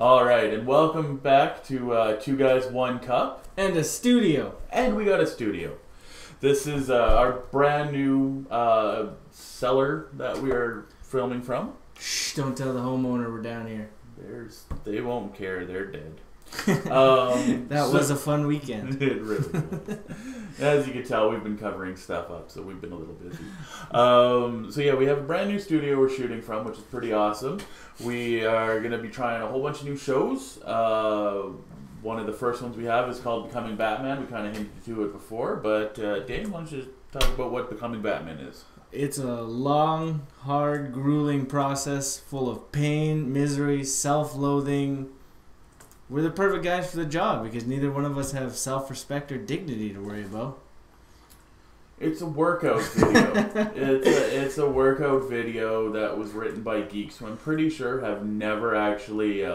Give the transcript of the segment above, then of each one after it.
All right, and welcome back to Two Guys, One Cup. And a studio. And we got a studio. This is our brand new cellar that we are filming from. Shh, don't tell the homeowner we're down here. They won't care, they're dead. That was a fun weekend. It really was. As you can tell, we've been covering stuff up, so we've been a little busy. So yeah, we have a brand new studio we're shooting from, which is pretty awesome. We are going to be trying a whole bunch of new shows. One of the first ones we have is called Becoming Batman. We kind of hinted to it before, but Dane, why don't you talk about what Becoming Batman is? It's a long, hard, grueling process full of pain, misery, self-loathing. We're the perfect guys for the job because neither one of us have self-respect or dignity to worry about. It's a workout video. it's a workout video that was written by geeks who I'm pretty sure have never actually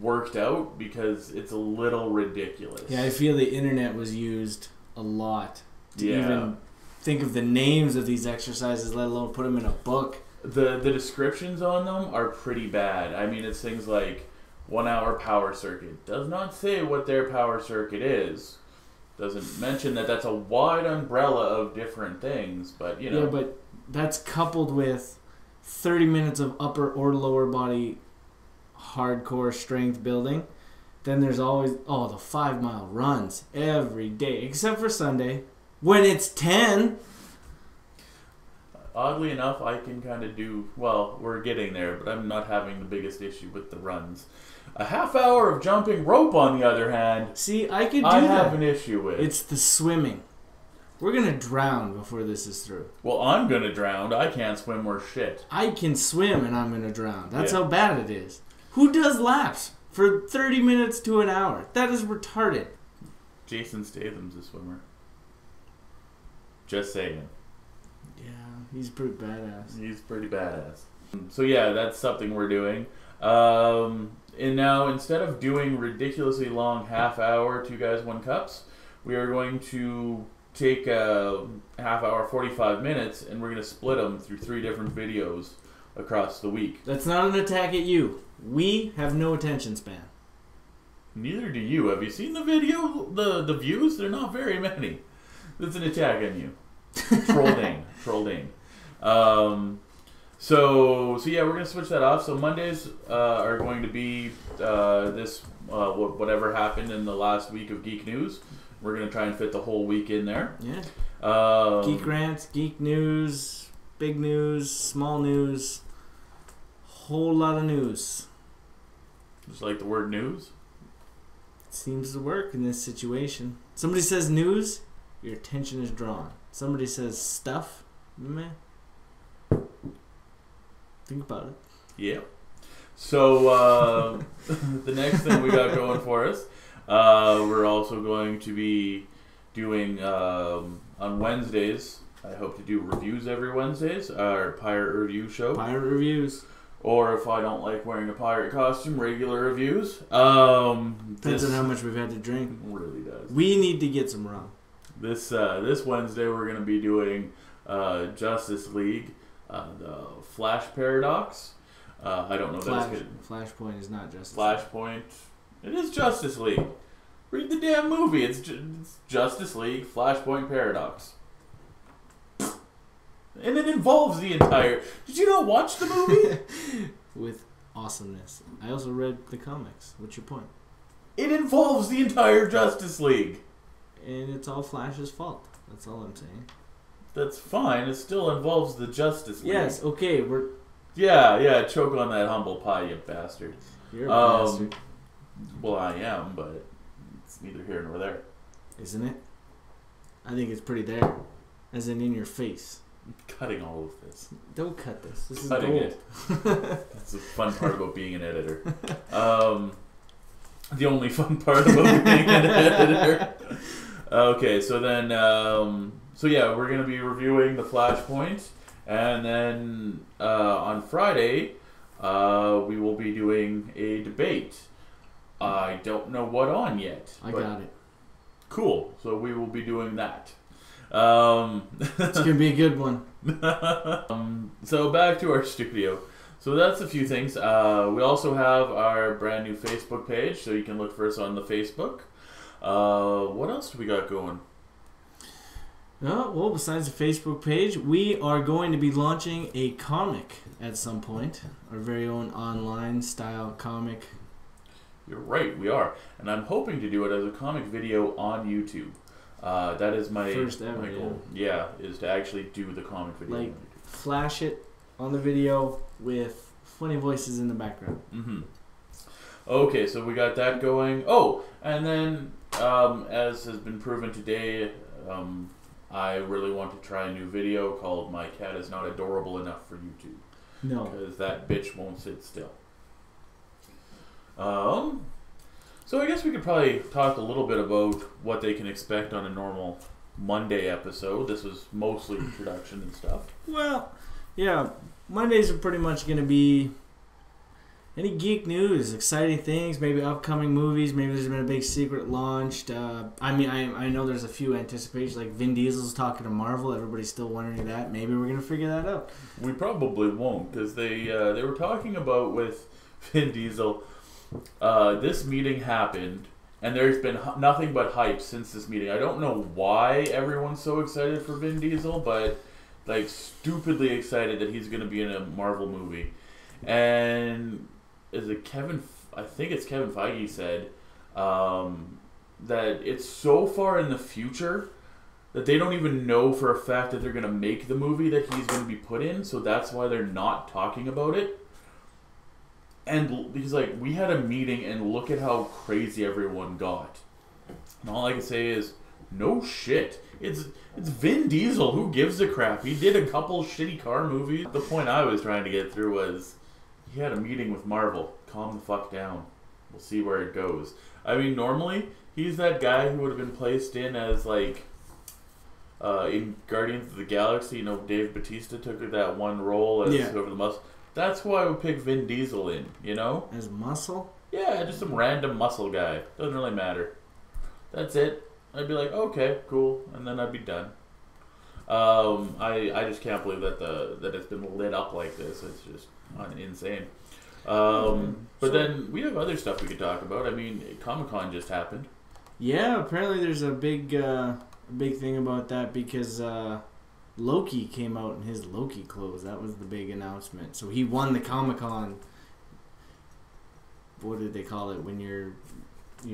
worked out because it's a little ridiculous. Yeah, I feel the internet was used a lot to even think of the names of these exercises, let alone put them in a book. The descriptions on them are pretty bad. I mean, it's things like 1 hour power circuit. Does not say what their power circuit is. Doesn't mention that that's a wide umbrella of different things, but you know. Yeah, but that's coupled with 30 minutes of upper or lower body hardcore strength building. Then there's always, the 5-mile runs every day, except for Sunday, when it's 10. Oddly enough, I can kind of do, well, we're getting there, but I'm not having the biggest issue with the runs. A half hour of jumping rope, on the other hand, see, I could do I that. have an issue with. It's the swimming. We're going to drown before this is through. Well, I'm going to drown. I can't swim worth shit. I can swim and I'm going to drown. That's how bad it is. Who does laps for 30 minutes to an hour? That is retarded. Jason Statham's a swimmer. Just saying. Yeah, he's pretty badass. He's pretty badass. So yeah, that's something we're doing. And now, instead of doing ridiculously long half-hour Two Guys, One Cups, we are going to take a half-hour, 45 minutes, and we're going to split them through 3 different videos across the week. That's not an attack at you. We have no attention span. Neither do you. Have you seen the video? The views? They're not very many. That's an attack on you. Troll Dane. So yeah, we're gonna switch that off. So Mondays are going to be whatever happened in the last week of Geek News. We're gonna try and fit the whole week in there. Yeah. Geek rants, geek news, big news, small news, whole lot of news. Just like the word news. It seems to work in this situation. Somebody says news, your attention is drawn. Somebody says stuff, meh. Think about it. Yeah. So the next thing we got going for us, we're also going to be doing on Wednesdays. I hope to do reviews every Wednesdays. Our pirate review show. Pirate reviews. Or if I don't like wearing a pirate costume, regular reviews. Depends on how much we've had to drink. Really does. We need to get some rum. This Wednesday we're going to be doing Justice League. The Flash Paradox. I don't know if that's good. Flashpoint is not Justice Flashpoint. It is Justice League. Read the damn movie. It's Justice League Flashpoint Paradox. And it involves the entire... Did you not watch the movie? With awesomeness. I also read the comics. What's your point? It involves the entire Justice League. And it's all Flash's fault. That's all I'm saying. That's fine. It still involves the Justice League. Yes, okay, we're... Yeah, choke on that humble pie, you bastard. You're a bastard. Well, I am, but it's neither here nor there. Isn't it? I think it's pretty there. As in your face. I'm cutting all of this. Don't cut this. This Cutting is gold. That's the fun part about being an editor. The only fun part about being an editor. Okay, so then... So yeah, we're going to be reviewing the Flashpoint, and then on Friday, we will be doing a debate. I don't know what on yet. I got it. Cool, so we will be doing that. It's going to be a good one. So back to our studio. So that's a few things. We also have our brand new Facebook page, so you can look for us on the Facebook. What else do we got going? Well, besides the Facebook page, we are going to be launching a comic at some point. Our very own online style comic. You're right, we are. And I'm hoping to do it as a comic video on YouTube. That is my First ever, my goal. Yeah, is to actually do the comic video. Like, flash it on the video with funny voices in the background. Mm-hmm. Okay, so we got that going. Oh, and then, as has been proven today, I really want to try a new video called "My Cat Is Not Adorable Enough for YouTube." No. Because that bitch won't sit still. So I guess we could probably talk a little bit about what they can expect on a normal Monday episode. This was mostly introduction and stuff. Well, yeah, Mondays are pretty much going to be any geek news, exciting things, maybe upcoming movies. Maybe there's been a big secret launched. I know there's a few anticipations, like Vin Diesel's talking to Marvel. Everybody's still wondering that. Maybe we're going to figure that out. We probably won't, because they were talking about with Vin Diesel. This meeting happened, and there's been nothing but hype since this meeting. I don't know why everyone's so excited for Vin Diesel, but like stupidly excited that he's going to be in a Marvel movie. And is it I think it's Kevin Feige said that it's so far in the future that they don't even know for a fact that they're going to make the movie that he's going to be put in, so that's why they're not talking about it. And he's like, we had a meeting and look at how crazy everyone got. And all I can say is, no shit. It's Vin Diesel. Who gives a crap? He did a couple shitty car movies. The point I was trying to get through was, he had a meeting with Marvel. Calm the fuck down. We'll see where it goes. I mean, normally, he's that guy who would have been placed in as, like, in Guardians of the Galaxy. You know, Dave Bautista took that one role as whoever the muscle. That's who I would pick Vin Diesel in, you know? As muscle? Yeah, just some random muscle guy. Doesn't really matter. That's it. I'd be like, okay, cool, and then I'd be done. I just can't believe that it's been lit up like this. It's just insane. But then we have other stuff we could talk about. I mean, Comic-Con just happened. Yeah, apparently there's a big thing about that because Loki came out in his Loki clothes. That was the big announcement. So he won the Comic-Con. What did they call it when your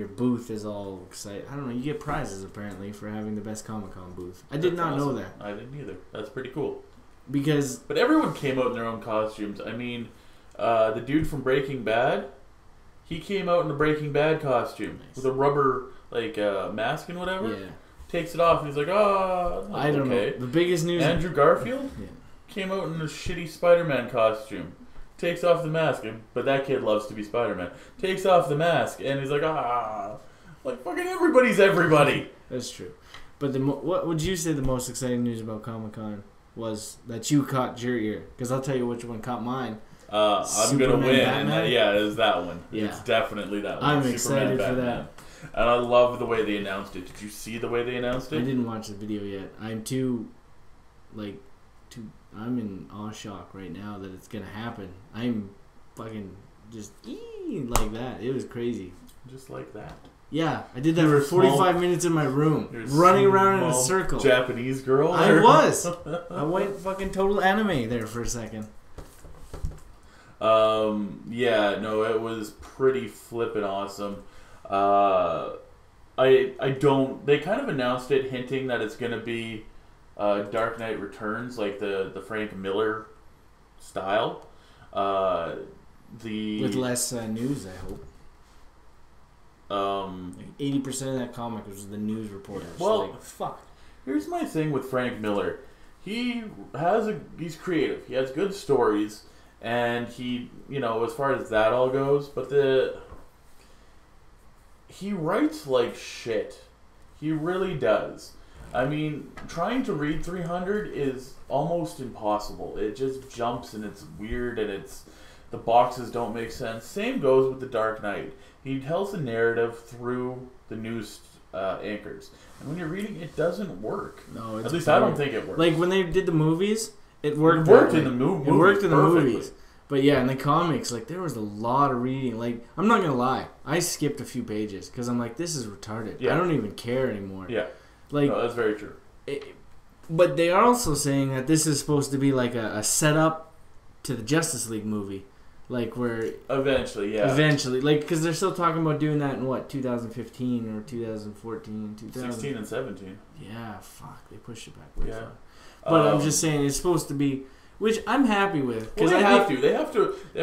booth is all excited? I don't know. You get prizes apparently for having the best Comic-Con booth. I did not know that. I didn't either. That's pretty cool. But everyone came out in their own costumes. I mean, the dude from Breaking Bad, he came out in a Breaking Bad costume with a rubber mask and whatever. Yeah. Takes it off and he's like, I don't know. The biggest news. Andrew Garfield came out in a shitty Spider-Man costume. Takes off the mask, but that kid loves to be Spider-Man. Takes off the mask and he's like, like fucking everybody's everybody. That's true. But what would you say the most exciting news about Comic-Con was that you caught your ear? Because I'll tell you which one caught mine. I'm gonna win. And it is that one. Yeah. It's definitely that one. I'm Superman, excited Batman. for that. And I love the way they announced it. Did you see the way they announced it? I didn't watch the video yet. I'm I'm in awe shock right now that it's gonna happen. I'm fucking just like that. It was crazy. Just like that. Yeah, I did that for 45 minutes in my room, running around in a circle. Japanese girl. I was. I went fucking total anime there for a second. Yeah, no, it was pretty flippin' awesome. They kind of announced it hinting that it's going to be Dark Knight Returns, like the Frank Miller style. With less news, I hope. 80% of that comic was the news reporters. Well, fuck. Here's my thing with Frank Miller. He's creative. He has good stories, and he, as far as that all goes, but he writes like shit. He really does. I mean, trying to read 300 is almost impossible. It just jumps and it's weird and the boxes don't make sense. Same goes with The Dark Knight. He tells the narrative through the news anchors. And when you're reading, it doesn't work. No, at least I don't think it works. Like when they did the movies, it worked. It worked in the movies. It worked in the movies. But yeah, in the comics, like, there was a lot of reading. Like, I'm not gonna lie, I skipped a few pages because I'm like, this is retarded. Yeah. I don't even care anymore. Yeah. Like, no, that's very true. But they are also saying that this is supposed to be like a setup to the Justice League movie. Like, where... Eventually, yeah. Eventually. Like, because they're still talking about doing that in, what, 2015 or 2014? 16 and 17. Yeah, fuck. They pushed it back way far. But I'm just saying, it's supposed to be... Which I'm happy with. Well, they have to. They have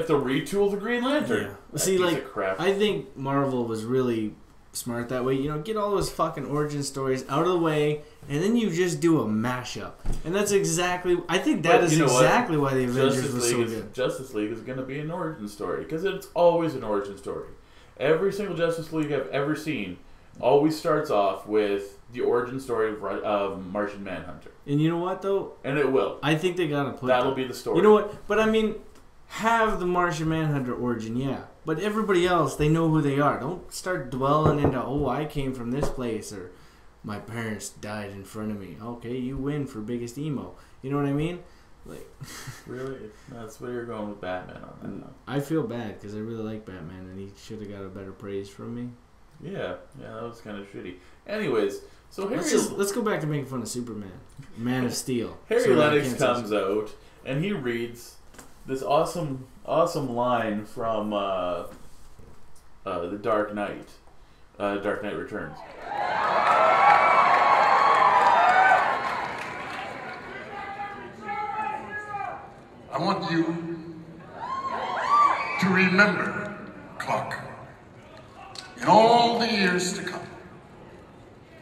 to retool the Green Lantern. Yeah. See, like, I think Marvel was really smart that way. You know, get all those fucking origin stories out of the way, and then you just do a mashup. And that's exactly... I think that is exactly why the Avengers was so good. Justice League is going to be an origin story, because it's always an origin story. Every single Justice League I've ever seen always starts off with the origin story of Martian Manhunter. And you know what, though? And it will. I think they gotta put That'll be the story. You know what? But I mean, have the Martian Manhunter origin, yeah. But everybody else, they know who they are. Don't start dwelling into, oh, I came from this place, or my parents died in front of me. Okay, you win for biggest emo. You know what I mean? Like, really? That's where you're going with Batman on that. I feel bad because I really like Batman, and he should have got a better praise from me. Yeah, that was kind of shitty. Anyways, so let's go back to making fun of Superman, Man of Steel. Harry Lennox comes out and he reads this awesome line from The Dark Knight, Dark Knight Returns. I want you to remember, Clark, in all the years to come,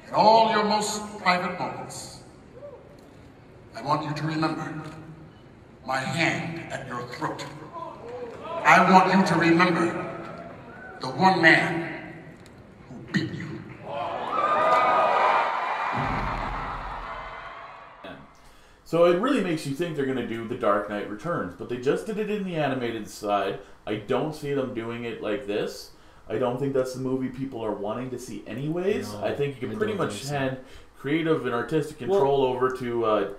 in all your most private moments, I want you to remember my hand at your throat. I want you to remember the one man who beat you. So it really makes you think they're going to do The Dark Knight Returns, but they just did it in the animated side. I don't see them doing it like this. I don't think that's the movie people are wanting to see anyways. No, I think you can pretty much hand creative and artistic control over to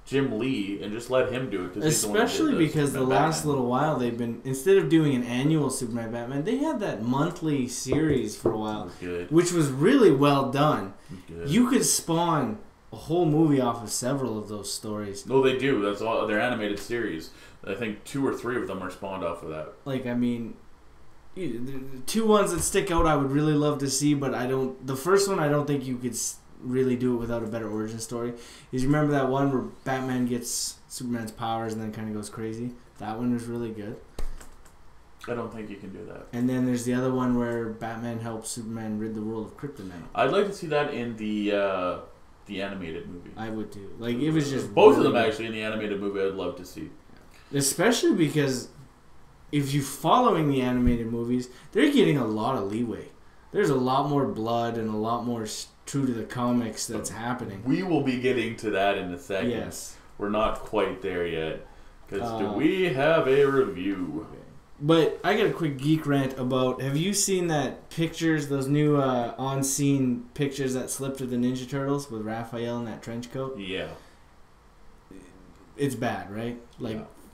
Jim Lee and just let him do it. Especially because the last little while they've been, instead of doing an annual Superman Batman, they had that monthly series for a while, which was really well done. You could spawn a whole movie off of several of those stories. No, they do. That's all. They're animated series. I think 2 or 3 of them are spawned off of that. Like, I mean, the 2 ones that stick out I would really love to see, but I don't... The first one, I don't think you could really do it without a better origin story. Is you remember that one where Batman gets Superman's powers and then kind of goes crazy? That one was really good. I don't think you can do that. And then there's the other one where Batman helps Superman rid the world of kryptonite. I'd like to see that in the animated movie. I would too. Like, it was just... Both really of them, actually, in the animated movie, I'd love to see. Especially because if you're following the animated movies, they're getting a lot of leeway. There's a lot more blood and a lot more true to the comics that's happening. We will be getting to that in a second. Yes. We're not quite there yet. Because do we have a review? Okay. But I got a quick geek rant about, have you seen that pictures, those new on-scene pictures that slipped of the Ninja Turtles with Raphael in that trench coat? Yeah. It's bad, right?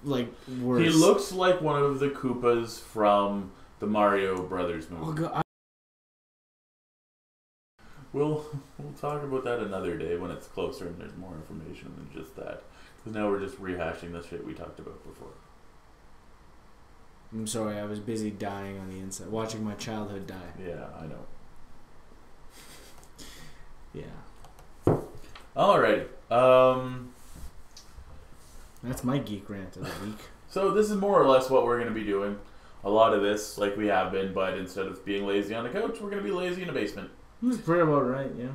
Like worse. He looks like one of the Koopas from the Mario Brothers movie. Oh, God. We'll talk about that another day when it's closer and there's more information than just that. Because now we're just rehashing the shit we talked about before. I'm sorry, I was busy dying on the inside, watching my childhood die. Yeah, I know. Yeah. Alrighty. That's my geek rant of the week. So this is more or less what we're going to be doing. A lot of this, like we have been, but instead of being lazy on the couch, we're going to be lazy in a basement. That's pretty about right, yeah.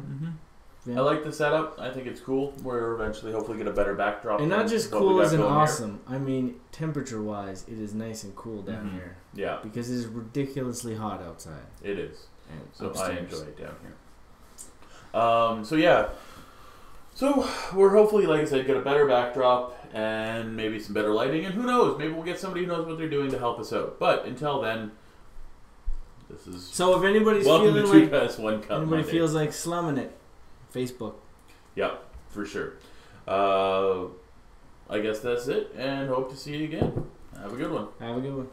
I like the setup. I think it's cool. We're eventually hopefully get a better backdrop. And not just cool as in awesome. Here. I mean, temperature-wise, it is nice and cool down here. Yeah. Because it is ridiculously hot outside. It is. And so upstairs. I enjoy it down here. So yeah. So we're hopefully, like I said, get a better backdrop and maybe some better lighting. And who knows? Maybe we'll get somebody who knows what they're doing to help us out. But until then, this is... So if anybody's welcome feeling to like... 2 Past 1 Cup Anybody Monday. feels like slumming it, Facebook. Yep, for sure. I guess that's it, and hope to see you again. Have a good one. Have a good one.